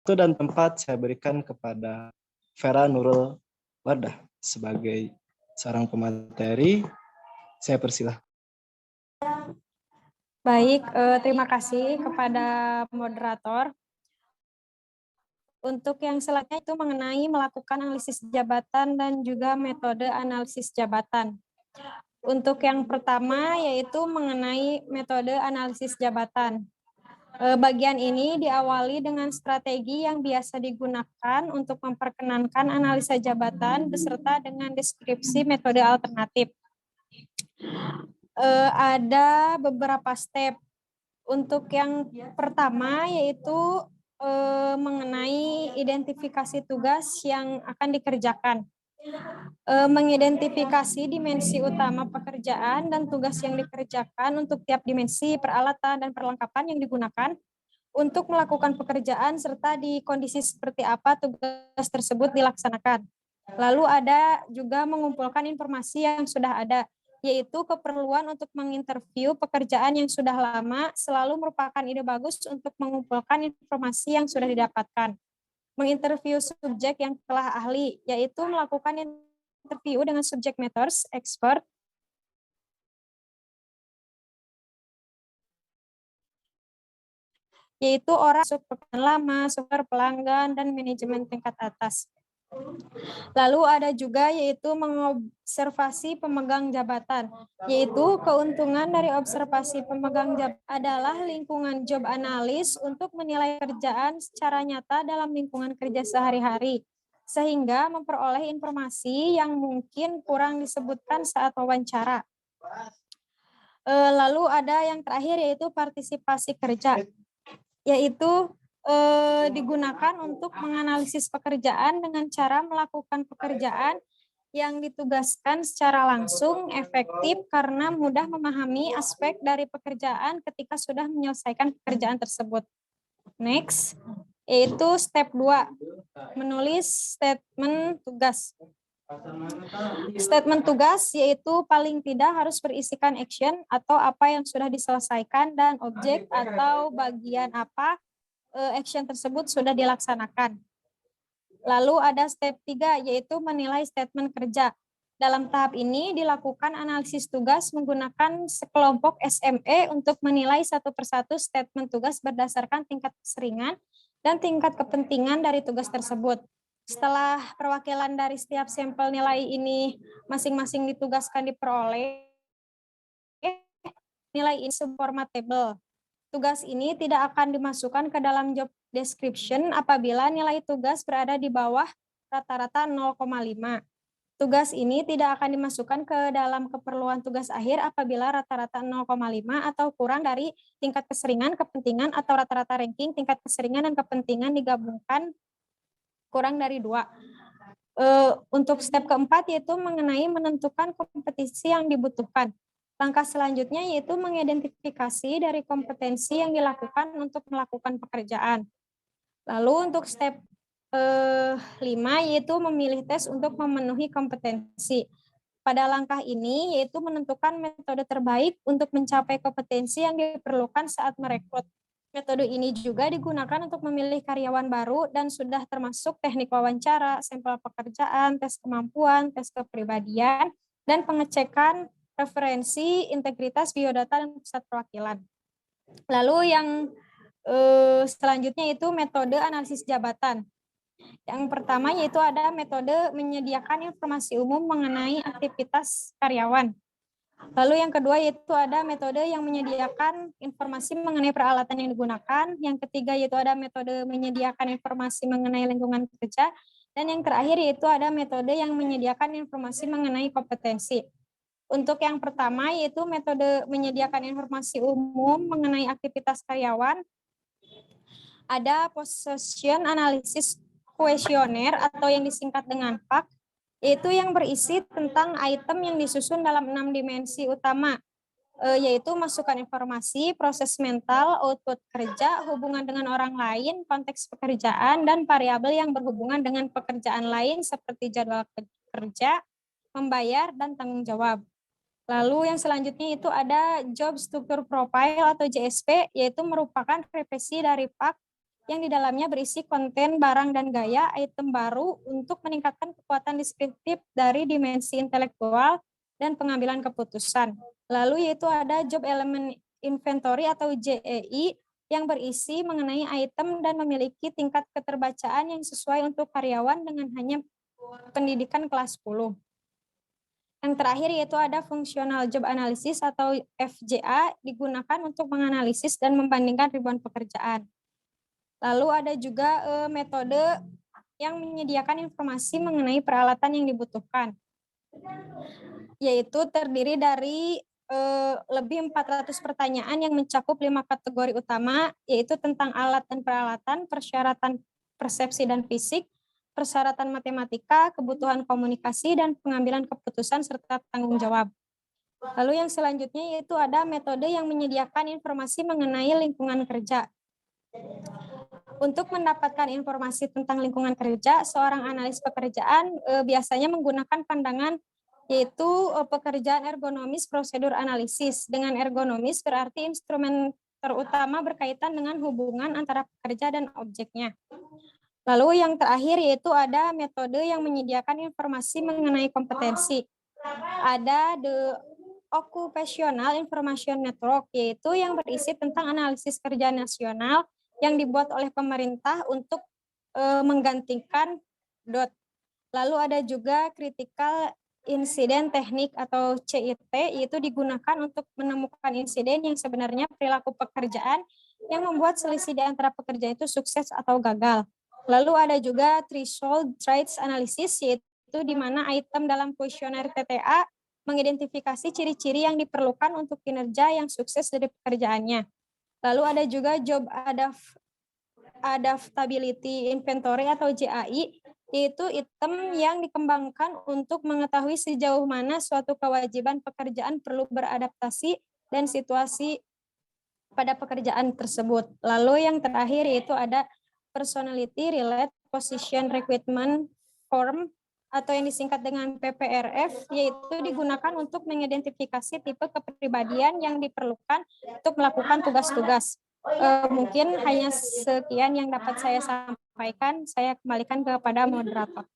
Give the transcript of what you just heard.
Waktu dan tempat saya berikan kepada Vera Nurul Wardah sebagai seorang pemateri. Saya persilahkan. Baik, terima kasih kepada moderator. Untuk yang selanjutnya itu mengenai melakukan analisis jabatan dan juga metode analisis jabatan. Untuk yang pertama yaitu mengenai metode analisis jabatan. Bagian ini diawali dengan strategi yang biasa digunakan untuk memperkenankan analisa jabatan beserta dengan deskripsi metode alternatif. Ada beberapa step. Untuk yang pertama yaitu mengenai identifikasi tugas yang akan dikerjakan. Mengidentifikasi dimensi utama pekerjaan dan tugas yang dikerjakan untuk tiap dimensi, peralatan, dan perlengkapan yang digunakan untuk melakukan pekerjaan serta di kondisi seperti apa tugas tersebut dilaksanakan. Lalu ada juga mengumpulkan informasi yang sudah ada, yaitu keperluan untuk menginterview pekerjaan yang sudah lama selalu merupakan ide bagus untuk mengumpulkan informasi yang sudah didapatkan. Menginterview subjek yang telah ahli, yaitu melakukan interview dengan subject matters expert yaitu orang pekerjaan lama, super pelanggan, dan manajemen tingkat atas. Lalu ada juga yaitu mengobservasi pemegang jabatan, yaitu keuntungan dari observasi pemegang jabatan adalah lingkungan job analis untuk menilai kerjaan secara nyata dalam lingkungan kerja sehari-hari, sehingga memperoleh informasi yang mungkin kurang disebutkan saat wawancara. Lalu ada yang terakhir yaitu partisipasi kerja, yaitu digunakan untuk menganalisis pekerjaan dengan cara melakukan pekerjaan yang ditugaskan secara langsung, efektif, karena mudah memahami aspek dari pekerjaan ketika sudah menyelesaikan pekerjaan tersebut. Next, yaitu step 2, menulis statement tugas. Statement tugas yaitu paling tidak harus berisikan action atau apa yang sudah diselesaikan dan objek atau bagian apa action tersebut sudah dilaksanakan. Lalu ada step 3 yaitu menilai statement kerja. Dalam tahap ini dilakukan analisis tugas menggunakan sekelompok SME untuk menilai satu persatu statement tugas berdasarkan tingkat keseringan dan tingkat kepentingan dari tugas tersebut. Setelah perwakilan dari setiap sampel nilai ini masing-masing ditugaskan diperoleh, nilai ini format table. Tugas ini tidak akan dimasukkan ke dalam job description apabila nilai tugas berada di bawah rata-rata 0,5. Tugas ini tidak akan dimasukkan ke dalam keperluan tugas akhir apabila rata-rata 0,5 atau kurang dari tingkat keseringan, kepentingan, atau rata-rata ranking, tingkat keseringan, dan kepentingan digabungkan kurang dari 2. Untuk step keempat yaitu mengenai menentukan kompetisi yang dibutuhkan. Langkah selanjutnya yaitu mengidentifikasi dari kompetensi yang dilakukan untuk melakukan pekerjaan. Lalu untuk step 5 yaitu memilih tes untuk memenuhi kompetensi. Pada langkah ini yaitu menentukan metode terbaik untuk mencapai kompetensi yang diperlukan saat merekrut. Metode ini juga digunakan untuk memilih karyawan baru dan sudah termasuk teknik wawancara, sampel pekerjaan, tes kemampuan, tes kepribadian, dan pengecekan referensi, integritas, biodata, dan pusat perwakilan. Lalu yang selanjutnya itu metode analisis jabatan. Yang pertama yaitu ada metode menyediakan informasi umum mengenai aktivitas karyawan. Lalu yang kedua yaitu ada metode yang menyediakan informasi mengenai peralatan yang digunakan. Yang ketiga yaitu ada metode menyediakan informasi mengenai lingkungan kerja. Dan yang terakhir yaitu ada metode yang menyediakan informasi mengenai kompetensi. Untuk yang pertama yaitu metode menyediakan informasi umum mengenai aktivitas karyawan, ada possession analysis kuesioner atau yang disingkat dengan PAK, yaitu yang berisi tentang item yang disusun dalam 6 dimensi utama, yaitu masukan informasi, proses mental, output kerja, hubungan dengan orang lain, konteks pekerjaan, dan variabel yang berhubungan dengan pekerjaan lain seperti jadwal kerja, membayar, dan tanggung jawab. Lalu yang selanjutnya itu ada Job Structure Profile atau JSP, yaitu merupakan revisi dari PAK yang di dalamnya berisi konten, barang, dan gaya, item baru untuk meningkatkan kekuatan deskriptif dari dimensi intelektual dan pengambilan keputusan. Lalu yaitu ada job element inventory atau JEI yang berisi mengenai item dan memiliki tingkat keterbacaan yang sesuai untuk karyawan dengan hanya pendidikan kelas 10. Yang terakhir yaitu ada functional job analysis atau FJA digunakan untuk menganalisis dan membandingkan ribuan pekerjaan. Lalu ada juga metode yang menyediakan informasi mengenai peralatan yang dibutuhkan, yaitu terdiri dari lebih 400 pertanyaan yang mencakup 5 kategori utama, yaitu tentang alat dan peralatan, persyaratan persepsi dan fisik, persyaratan matematika, kebutuhan komunikasi, dan pengambilan keputusan serta tanggung jawab. Lalu yang selanjutnya yaitu ada metode yang menyediakan informasi mengenai lingkungan kerja. Untuk mendapatkan informasi tentang lingkungan kerja, seorang analis pekerjaan biasanya menggunakan pandangan yaitu pekerjaan ergonomis prosedur analisis. Dengan ergonomis berarti instrumen terutama berkaitan dengan hubungan antara pekerja dan objeknya. Lalu yang terakhir yaitu ada metode yang menyediakan informasi mengenai kompetensi. Ada the Occupational Information Network, yaitu yang berisi tentang analisis kerja nasional yang dibuat oleh pemerintah untuk menggantikan DOT. Lalu ada juga Critical Incident Teknik atau CIT, yaitu digunakan untuk menemukan insiden yang sebenarnya perilaku pekerjaan yang membuat selisih di antara pekerja itu sukses atau gagal. Lalu ada juga Threshold Traits Analysis, yaitu di mana item dalam kuesioner TTA mengidentifikasi ciri-ciri yang diperlukan untuk kinerja yang sukses dari pekerjaannya. Lalu ada juga Job Adaptability Inventory atau JAI, yaitu item yang dikembangkan untuk mengetahui sejauh mana suatu kewajiban pekerjaan perlu beradaptasi dan situasi pada pekerjaan tersebut. Lalu yang terakhir yaitu ada Personality Related Position Requirement Form atau yang disingkat dengan PPRF, yaitu digunakan untuk mengidentifikasi tipe kepribadian yang diperlukan untuk melakukan tugas-tugas. Mungkin hanya sekian yang dapat saya sampaikan. Saya kembalikan kepada moderator.